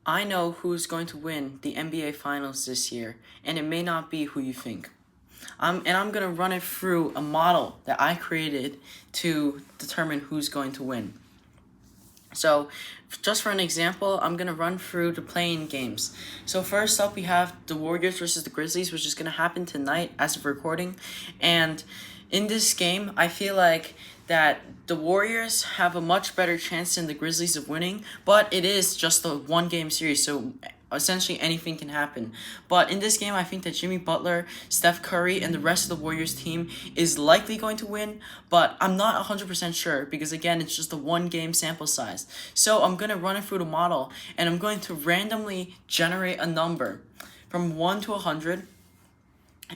I know who's going to win the NBA Finals this year, and it may not be who you think. I'm going to run it through a model that I created to determine who's going to win. So, just for an example, I'm going to run through the playing games. So, first up, we have the Warriors versus the Grizzlies, which is going to happen tonight as of recording. And in this game, I feel like that the Warriors have a much better chance than the Grizzlies of winning, but it is just a one game series, so essentially anything can happen. But in this game, I think that Jimmy Butler, Steph Curry, and the rest of the Warriors team is likely going to win, but I'm not 100% sure because, again, it's just a one game sample size. So I'm going to run it through the model, and I'm going to randomly generate a number from 1 to 100,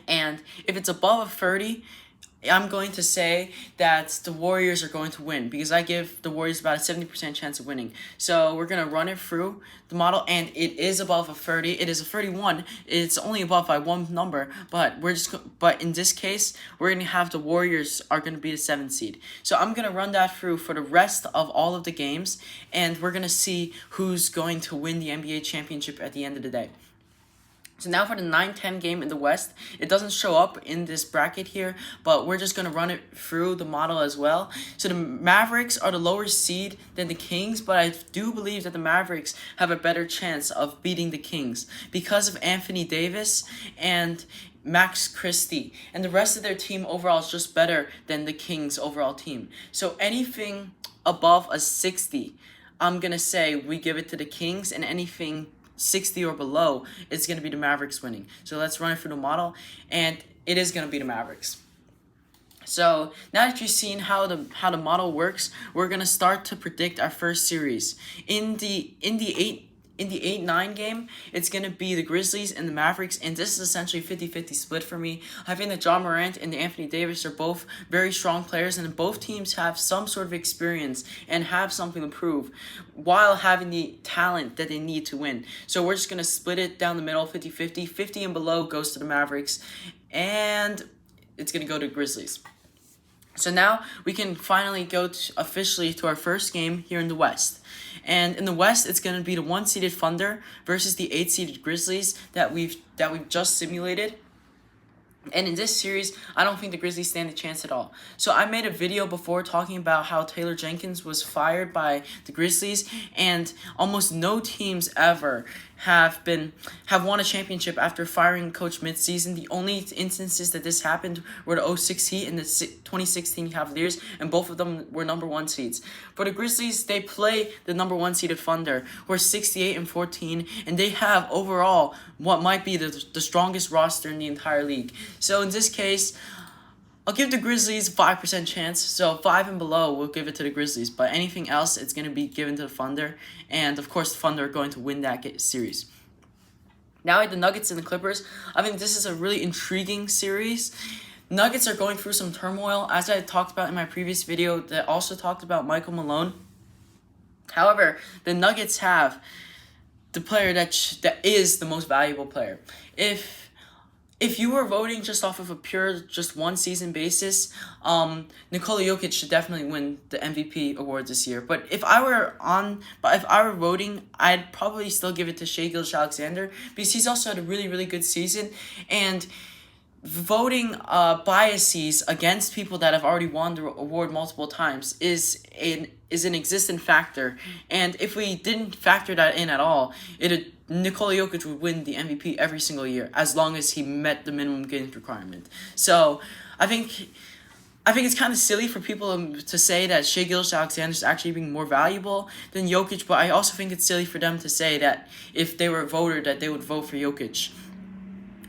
and if it's above a 30, I'm going to say that the Warriors are going to win because I give the Warriors about a 70% chance of winning. So we're going to run it through the model, and it is above a 30. It is a 31. It's only above by one number, but but in this case, we're going to have the Warriors are going to be the 7th seed. So I'm going to run that through for the rest of all of the games, and we're going to see who's going to win the NBA championship at the end of the day. So now for the 9-10 game in the West, it doesn't show up in this bracket here, but we're just going to run it through the model as well. So the Mavericks are the lower seed than the Kings, but I do believe that the Mavericks have a better chance of beating the Kings because of Anthony Davis and Max Christie, and the rest of their team overall is just better than the Kings' overall team. So anything above a 60, I'm going to say we give it to the Kings, and anything 60 or below, it's going to be the Mavericks winning. So let's run it through the model, and it is going to be the Mavericks. So now that you've seen how the model works, we're going to start to predict our first series. In the 8-9 game, it's going to be the Grizzlies and the Mavericks, and this is essentially 50-50 split for me. I think that Ja Morant and Anthony Davis are both very strong players, and both teams have some sort of experience and have something to prove while having the talent that they need to win. So we're just going to split it down the middle, 50-50. 50 and below goes to the Mavericks, and it's going to go to Grizzlies. So now we can finally go officially to our first game here in the West. And in the West, it's going to be the 1-seeded Thunder versus the 8-seeded Grizzlies that we've just simulated. And in this series, I don't think the Grizzlies stand a chance at all. So I made a video before talking about how Taylor Jenkins was fired by the Grizzlies, and almost no teams ever have won a championship after firing coach midseason. The only instances that this happened were the 06 Heat and the 2016 Cavaliers, and both of them were number 1 seeds. For the Grizzlies, they play the number 1 seeded Thunder, who are 68-14, and they have overall what might be the strongest roster in the entire league. So in this case, I'll give the Grizzlies a 5% chance. So 5 and below, we'll give it to the Grizzlies. But anything else, it's going to be given to the Thunder. And of course, the Thunder are going to win that series. Now at the Nuggets and the Clippers, I think this is a really intriguing series. Nuggets are going through some turmoil, as I talked about in my previous video that also talked about Michael Malone. However, the Nuggets have the player that is the most valuable player. If you were voting just off of a pure just one season basis, Nikola Jokic should definitely win the MVP award this year. But if I were voting, I'd probably still give it to Shai Gilgeous-Alexander because he's also had a really, really good season. And voting biases against people that have already won the award multiple times is an existent factor. And if we didn't factor that in at all, Nikola Jokic would win the MVP every single year as long as he met the minimum games requirement. So I think it's kind of silly for people to say that Shai Gilgeous-Alexander is actually being more valuable than Jokic, but I also think it's silly for them to say that if they were a voter that they would vote for Jokic.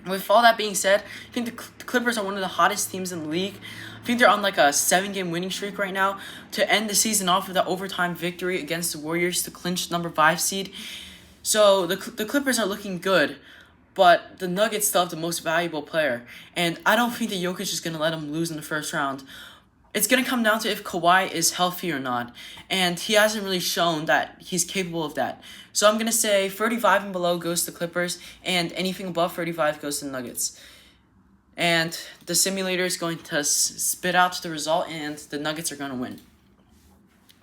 With all that being said, I think the Clippers are one of the hottest teams in the league. I think they're on like a 7-game winning streak right now to end the season off with an overtime victory against the Warriors to clinch number 5 seed. So the Clippers are looking good, but the Nuggets still have the most valuable player. And I don't think that Jokic is going to let them lose in the first round. It's going to come down to if Kawhi is healthy or not. And he hasn't really shown that he's capable of that. So I'm going to say 35 and below goes to the Clippers, and anything above 35 goes to the Nuggets. And the simulator is going to spit out the result, and the Nuggets are going to win.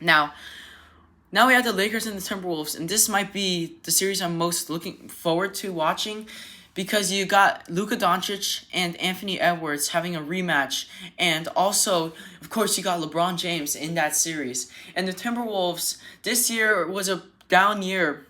Now Now we have the Lakers and the Timberwolves, and this might be the series I'm most looking forward to watching because you got Luka Doncic and Anthony Edwards having a rematch, and also, of course, you got LeBron James in that series. And the Timberwolves, this year was a down year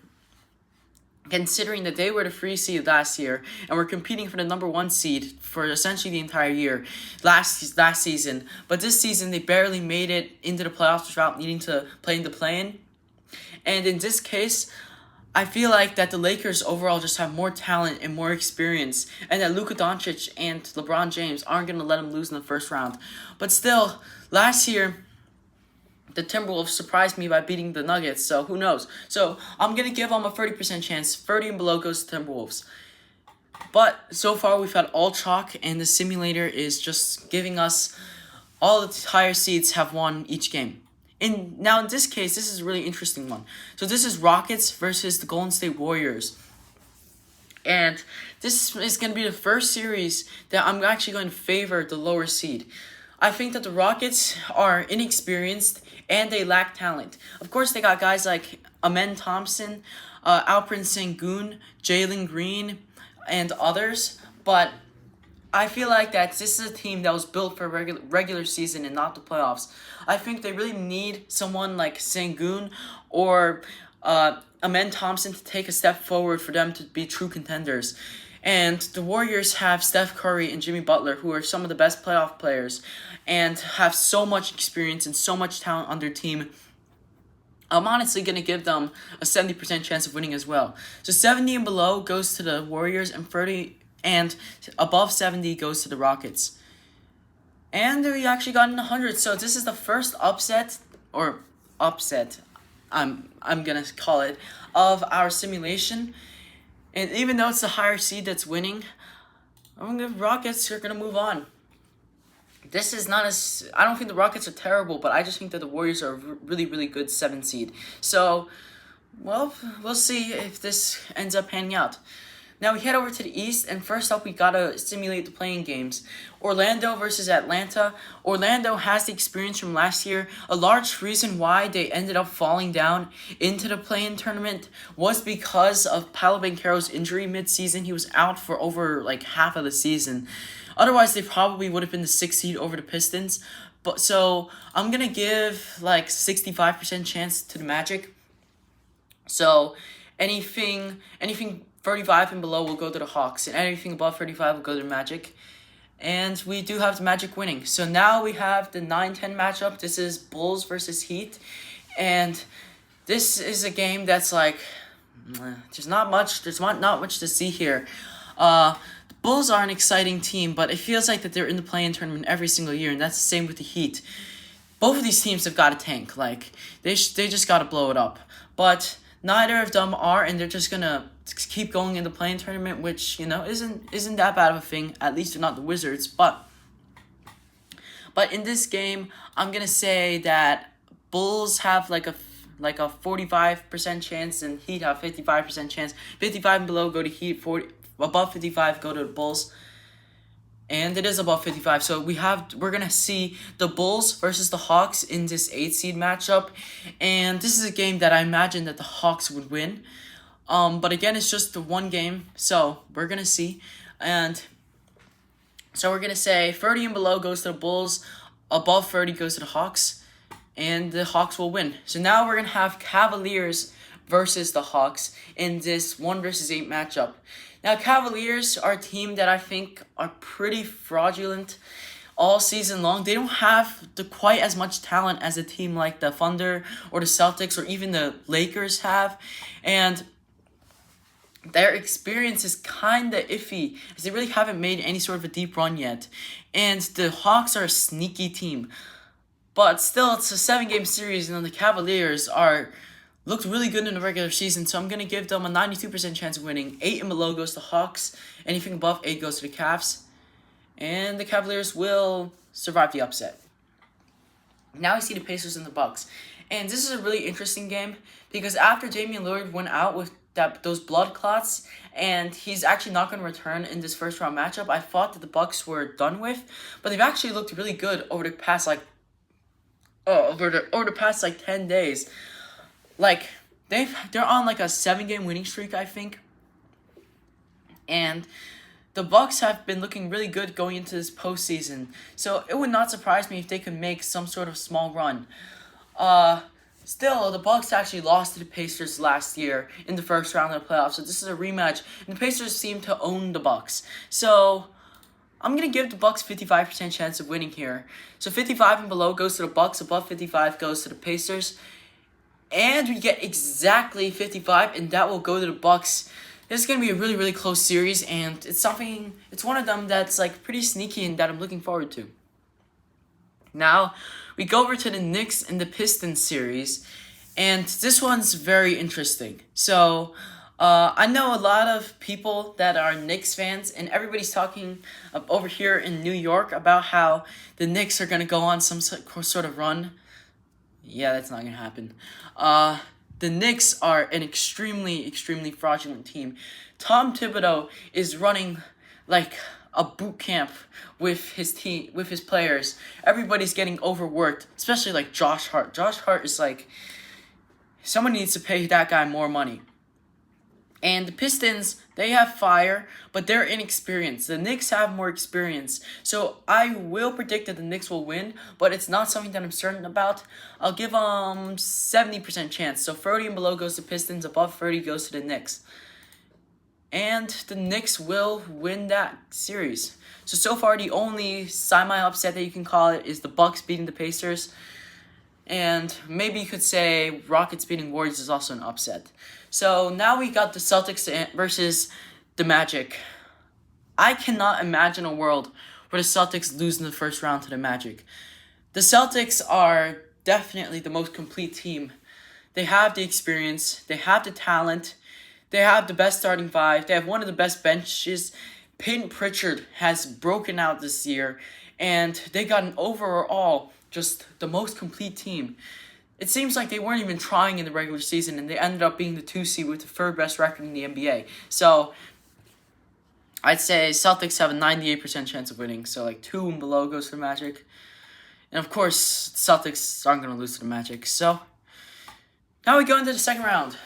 considering that they were the 3 seed last year and were competing for the number 1 seed for essentially the entire year last season. But this season, they barely made it into the playoffs without needing to play in the play-in. And in this case, I feel like that the Lakers overall just have more talent and more experience, and that Luka Doncic and LeBron James aren't going to let them lose in the first round. But still, last year, the Timberwolves surprised me by beating the Nuggets, so who knows? So I'm going to give them a 30% chance. 30 and below goes to Timberwolves. But so far, we've had all chalk, and the simulator is just giving us all the higher seeds have won each game. Now in this case, this is a really interesting one. So this is Rockets versus the Golden State Warriors. And this is going to be the first series that I'm actually going to favor the lower seed. I think that the Rockets are inexperienced and they lack talent. Of course, they got guys like Amen Thompson, Alperen Sengun, Jalen Green, and others. But I feel like that this is a team that was built for regular season and not the playoffs. I think they really need someone like Sengun or Amen Thompson to take a step forward for them to be true contenders. And the Warriors have Steph Curry and Jimmy Butler, who are some of the best playoff players and have so much experience and so much talent on their team. I'm honestly going to give them a 70% chance of winning as well. So 70 and below goes to the Warriors, and 30 and above 70 goes to the Rockets. And we actually got in 100, so this is the first upset, I'm going to call it, of our simulation. And even though it's the higher seed that's winning, the Rockets are going to move on. This is not as... I don't think the Rockets are terrible, but I just think that the Warriors are a really, really good 7 seed. So, well, we'll see if this ends up panning out. Now we head over to the East, and first up we gotta simulate the playing games. Orlando versus Atlanta. Orlando has the experience from last year. A large reason why they ended up falling down into the play-in tournament was because of Paolo Banchero's injury mid-season. He was out for over half of the season. Otherwise, they probably would have been the 6th seed over the Pistons. But so I'm gonna give 65% chance to the Magic. So anything 35 and below will go to the Hawks, and anything above 35 will go to the Magic. And we do have the Magic winning. So now we have the 9-10 matchup. This is Bulls versus Heat. And this is a game that's there's not much to see here. The Bulls are an exciting team, but it feels like that they're in the play-in tournament every single year, and that's the same with the Heat. Both of these teams have got to tank. They just got to blow it up. But neither of them are, and they're just gonna keep going in the play-in tournament, which isn't that bad of a thing. At least they're not the Wizards. But in this game, I'm gonna say that Bulls have a 45% chance, and Heat have 55% chance. 55 and below go to Heat. Above 55 go to the Bulls. And it is above 55, so we're gonna see the Bulls versus the Hawks in this 8 seed matchup, and this is a game that I imagine that the Hawks would win. But again, it's just the one game, so we're gonna see. And so we're gonna say 30 and below goes to the Bulls, above 30 goes to the Hawks, and the Hawks will win. So now we're gonna have Cavaliers versus the Hawks in this 1 versus 8 matchup. Now, Cavaliers are a team that I think are pretty fraudulent all season long. They don't have quite as much talent as a team like the Thunder or the Celtics or even the Lakers have. And their experience is kind of iffy, as they really haven't made any sort of a deep run yet. And the Hawks are a sneaky team. But still, it's a 7-game series, and the Cavaliers looked really good in the regular season, so I'm going to give them a 92% chance of winning. 8 and below goes to Hawks. Anything above 8 goes to the Cavs. And the Cavaliers will survive the upset. Now we see the Pacers and the Bucks. And this is a really interesting game, because after Damian Lillard went out with those blood clots, and he's actually not going to return in this first round matchup, I thought that the Bucks were done with, but they've actually looked really good over the past 10 days. like they're on like a 7-game winning streak, I think. And the Bucks have been looking really good going into this postseason. So it would not surprise me if they could make some sort of small run. Still, the Bucks actually lost to the Pacers last year in the first round of the playoffs. So this is a rematch, and the Pacers seem to own the Bucks. So I'm gonna give the Bucks 55% chance of winning here. So 55 and below goes to the Bucks. Above 55 goes to the Pacers. And we get exactly 55, and that will go to the Bucks. This is gonna be a really, really close series, and it's one of them that's like pretty sneaky and that I'm looking forward to. Now, we go over to the Knicks and the Pistons series, and this one's very interesting. So, I know a lot of people that are Knicks fans, and everybody's talking over here in New York about how the Knicks are gonna go on some sort of run. Yeah, that's not gonna happen. The Knicks are an extremely, extremely fraudulent team. Tom Thibodeau is running like a boot camp with his team, with his players. Everybody's getting overworked, especially like Josh Hart. Josh Hart is like, someone needs to pay that guy more money. And the Pistons, they have fire, but they're inexperienced. The Knicks have more experience. So I will predict that the Knicks will win, but it's not something that I'm certain about. I'll give 70% chance. So 30 and below goes to Pistons, above 30 goes to the Knicks. And the Knicks will win that series. So far, the only semi-upset that you can call it is the Bucks beating the Pacers. And maybe you could say Rockets beating Warriors is also an upset. So now we got the Celtics versus the Magic. I cannot imagine a world where the Celtics lose in the first round to the Magic. The Celtics are definitely the most complete team. They have the experience, they have the talent, they have the best starting five, they have one of the best benches. Peyton Pritchard has broken out this year, and they got an overall just the most complete team. It seems like they weren't even trying in the regular season, and they ended up being the 2 seed with the third best record in the NBA. So I'd say Celtics have a 98% chance of winning. So like 2 and below goes to the Magic. And of course, Celtics aren't going to lose to the Magic. So now we go into the second round.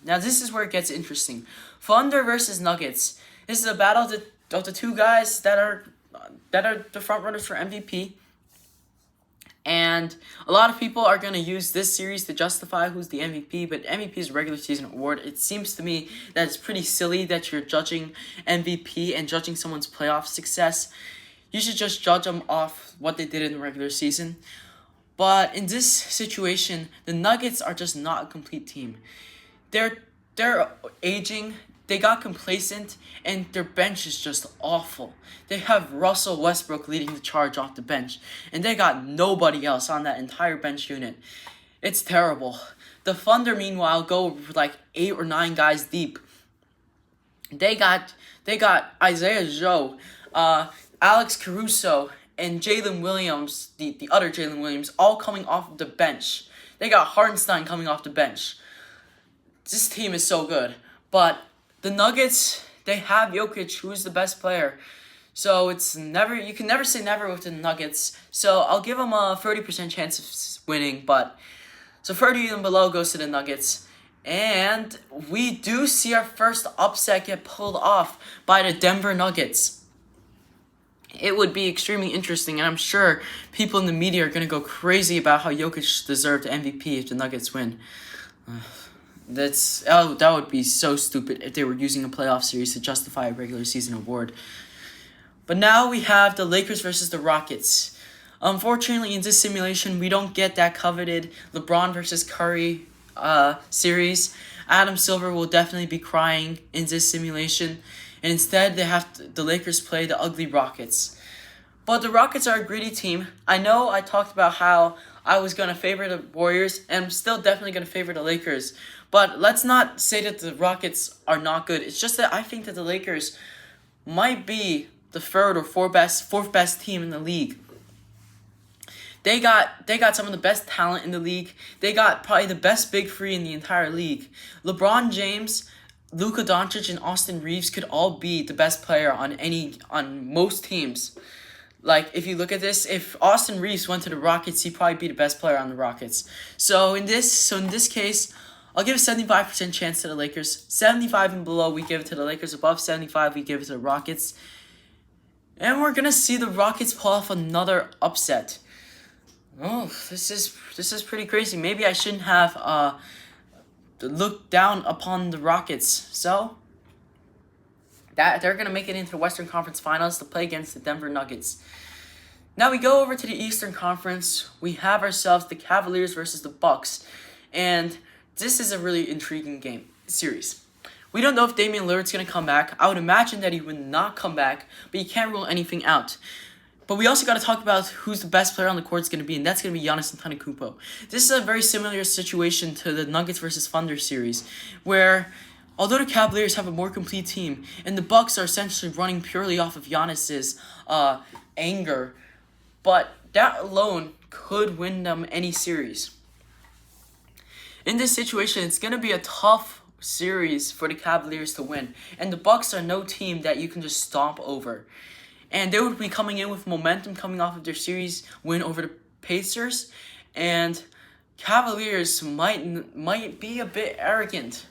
Now this is where it gets interesting. Thunder versus Nuggets. This is a battle of the two guys that are the front runners for MVP. And a lot of people are going to use this series to justify who's the MVP, but MVP is a regular season award. It seems to me that it's pretty silly that you're judging MVP and judging someone's playoff success. You should just judge them off what they did in the regular season. But in this situation, the Nuggets are just not a complete team. They're aging. They got complacent, and their bench is just awful. They have Russell Westbrook leading the charge off the bench, and they got nobody else on that entire bench unit. It's terrible. The Thunder, meanwhile, go like 8 or 9 guys deep. They got Isaiah Joe, Alex Caruso, and Jalen Williams, the other Jalen Williams, all coming off of the bench. They got Hartenstein coming off the bench. This team is so good, but the Nuggets, they have Jokic, who is the best player. So you can never say never with the Nuggets. So I'll give them a 30% chance of winning, so 30 and below goes to the Nuggets. And we do see our first upset get pulled off by the Denver Nuggets. It would be extremely interesting, and I'm sure people in the media are going to go crazy about how Jokic deserved MVP if the Nuggets win. That would be so stupid if they were using a playoff series to justify a regular season award. But now we have the Lakers versus the Rockets. Unfortunately, in this simulation, we don't get that coveted LeBron versus Curry series. Adam Silver will definitely be crying in this simulation, and instead the Lakers play the ugly Rockets. But the Rockets are a gritty team. I know I talked about how I was going to favor the Warriors, and I'm still definitely going to favor the Lakers. But let's not say that the Rockets are not good. It's just that I think that the Lakers might be the third or fourth best team in the league. They got some of the best talent in the league. They got probably the best big three in the entire league. LeBron James, Luka Doncic, and Austin Reeves could all be the best player on most teams. Like, if you look at this, if Austin Reeves went to the Rockets, he'd probably be the best player on the Rockets. So in this case, I'll give a 75% chance to the Lakers. 75 and below, we give it to the Lakers. Above 75, we give it to the Rockets. And we're gonna see the Rockets pull off another upset. Oh, this is pretty crazy. Maybe I shouldn't have looked down upon the Rockets. So that they're gonna make it into the Western Conference Finals to play against the Denver Nuggets. Now we go over to the Eastern Conference. We have ourselves the Cavaliers versus the Bucks, and this is a really intriguing series. We don't know if Damian Lillard's gonna come back. I would imagine that he would not come back, but you can't rule anything out. But we also got to talk about who's the best player on the court is going to be, and that's going to be Giannis Antetokounmpo. This is a very similar situation to the Nuggets versus Thunder series, where although the Cavaliers have a more complete team, and the Bucks are essentially running purely off of Giannis's anger, but that alone could win them any series. In this situation, it's going to be a tough series for the Cavaliers to win, and the Bucks are no team that you can just stomp over. And they would be coming in with momentum coming off of their series win over the Pacers. And Cavaliers might be a bit arrogant.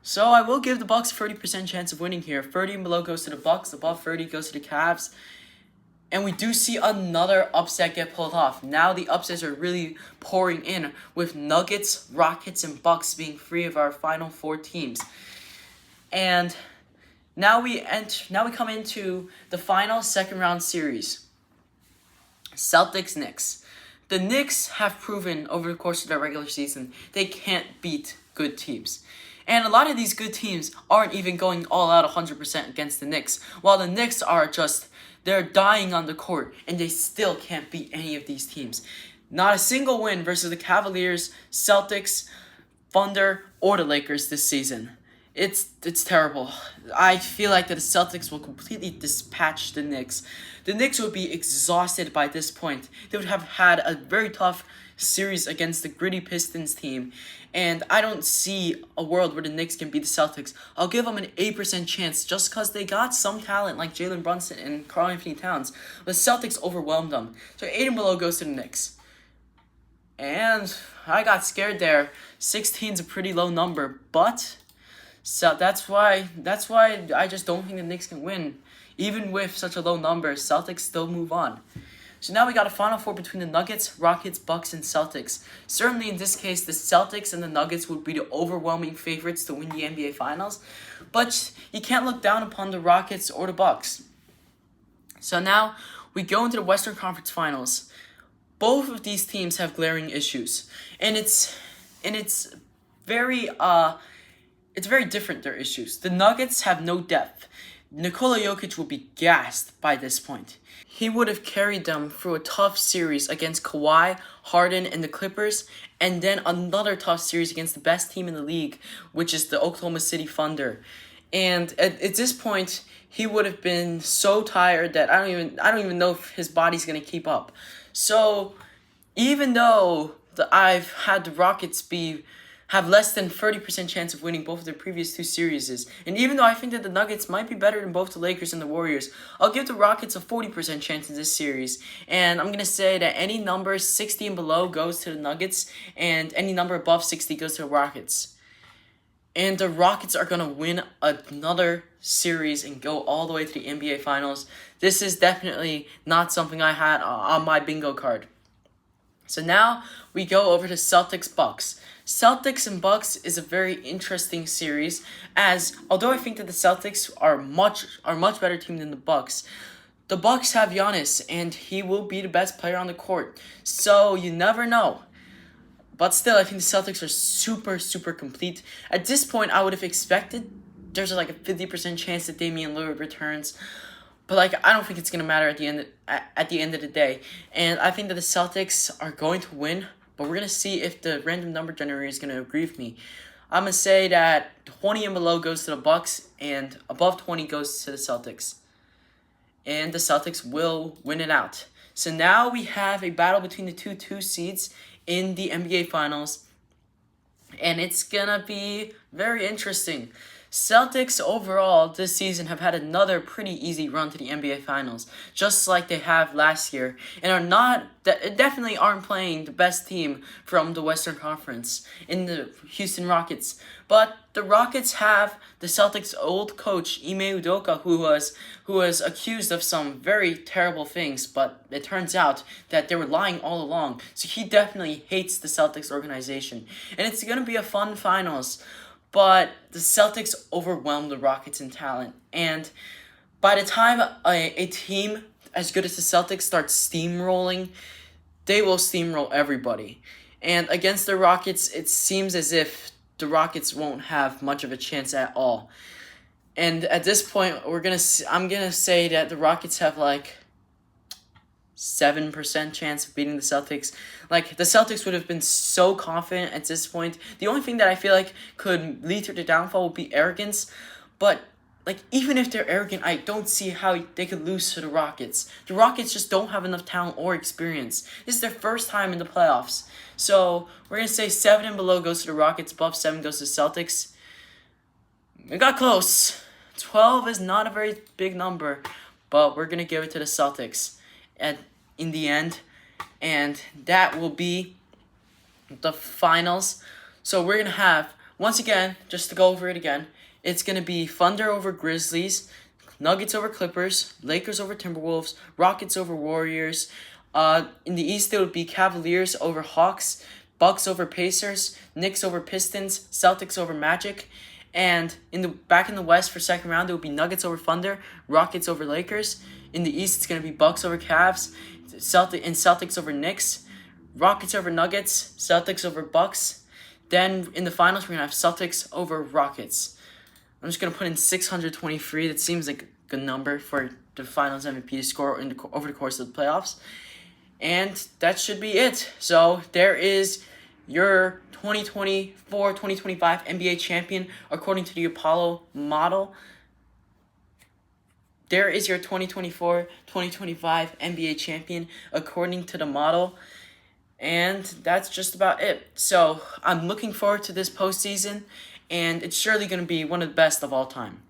So I will give the Bucks a 30% chance of winning here. 30 and below goes to the Bucks. Above 30 goes to the Cavs. And we do see another upset get pulled off. Now the upsets are really pouring in, with Nuggets, Rockets, and Bucks being three of our final four teams. And Now we come into the final second round series. Celtics Knicks. The Knicks have proven over the course of their regular season they can't beat good teams. And a lot of these good teams aren't even going all out 100% against the Knicks, while the Knicks are they're dying on the court and they still can't beat any of these teams. Not a single win versus the Cavaliers, Celtics, Thunder, or the Lakers this season. It's terrible. I feel like that the Celtics will completely dispatch the Knicks. The Knicks would be exhausted by this point. They would have had a very tough series against the gritty Pistons team, and I don't see a world where the Knicks can beat the Celtics. I'll give them an 8% chance just because they got some talent like Jalen Brunson and Karl Anthony Towns. The Celtics overwhelmed them. So 8 and below goes to the Knicks. And I got scared there. 16 is a pretty low number, but so that's why I just don't think the Knicks can win. Even with such a low number, Celtics still move on. So now we got a Final Four between the Nuggets, Rockets, Bucks, and Celtics. Certainly in this case, the Celtics and the Nuggets would be the overwhelming favorites to win the NBA Finals. But you can't look down upon the Rockets or the Bucks. So now we go into the Western Conference Finals. Both of these teams have glaring issues. And it's very different, their issues. The Nuggets have no depth. Nikola Jokic will be gassed by this point. He would have carried them through a tough series against Kawhi, Harden, and the Clippers, and then another tough series against the best team in the league, which is the Oklahoma City Thunder. And at this point, he would have been so tired that I don't even know if his body's gonna keep up. So even though I've had the Rockets have less than 30% chance of winning both of their previous two series. And even though I think that the Nuggets might be better than both the Lakers and the Warriors, I'll give the Rockets a 40% chance in this series. And I'm going to say that any number 60 and below goes to the Nuggets, and any number above 60 goes to the Rockets. And the Rockets are going to win another series and go all the way to the NBA Finals. This is definitely not something I had on my bingo card. So now we go over to Celtics-Bucks. Celtics and Bucks is a very interesting series, as although I think that the Celtics are much better team than the Bucks have Giannis, and he will be the best player on the court. So you never know. But still, I think the Celtics are super complete. At this point, I would have expected there's like a 50% chance that Damian Lillard returns. But I don't think it's gonna matter at the end of the day. And I think that the Celtics are going to win. But we're going to see if the random number generator is going to agree with me. I'm going to say that 20 and below goes to the Bucks, and above 20 goes to the Celtics. And the Celtics will win it out. So now we have a battle between the two seeds in the NBA Finals. And it's going to be very interesting. Celtics overall this season have had another pretty easy run to the NBA Finals, just like they have last year, and definitely aren't playing the best team from the Western Conference in the Houston Rockets. But the Rockets have the Celtics' old coach Ime Udoka, who was accused of some very terrible things, but it turns out that they were lying all along. So he definitely hates the Celtics organization, and it's gonna be a fun finals. But the Celtics overwhelmed the Rockets in talent. And by the time a team as good as the Celtics starts steamrolling, they will steamroll everybody. And against the Rockets, it seems as if the Rockets won't have much of a chance at all. And at this point, I'm gonna say that the Rockets have like 7% chance of beating the Celtics. Like, the Celtics would have been so confident at this point. The only thing that I feel like could lead to the downfall would be arrogance. But, like, even if they're arrogant, I don't see how they could lose to the Rockets. The Rockets just don't have enough talent or experience. This is their first time in the playoffs. So, we're going to say 7 and below goes to the Rockets, above 7 goes to the Celtics. It got close. 12 is not a very big number, but we're going to give it to the Celtics in the end, and that will be the finals. So we're gonna have, once again, just to go over it again, it's gonna be Thunder over Grizzlies, Nuggets over Clippers, Lakers over Timberwolves, Rockets over Warriors. In the East, it would be Cavaliers over Hawks, Bucks over Pacers, Knicks over Pistons, Celtics over Magic. And back in the West for second round, it would be Nuggets over Thunder, Rockets over Lakers. In the East, it's going to be Bucks over Cavs, Celtics over Knicks, Rockets over Nuggets, Celtics over Bucks. Then in the finals, we're going to have Celtics over Rockets. I'm just going to put in 623. That seems like a good number for the finals MVP to score over the course of the playoffs. And that should be it. So there is your 2024-2025 NBA champion according to the Apollo model. There is your 2024-2025 NBA champion according to the model. And that's just about it. So I'm looking forward to this postseason, and it's surely going to be one of the best of all time.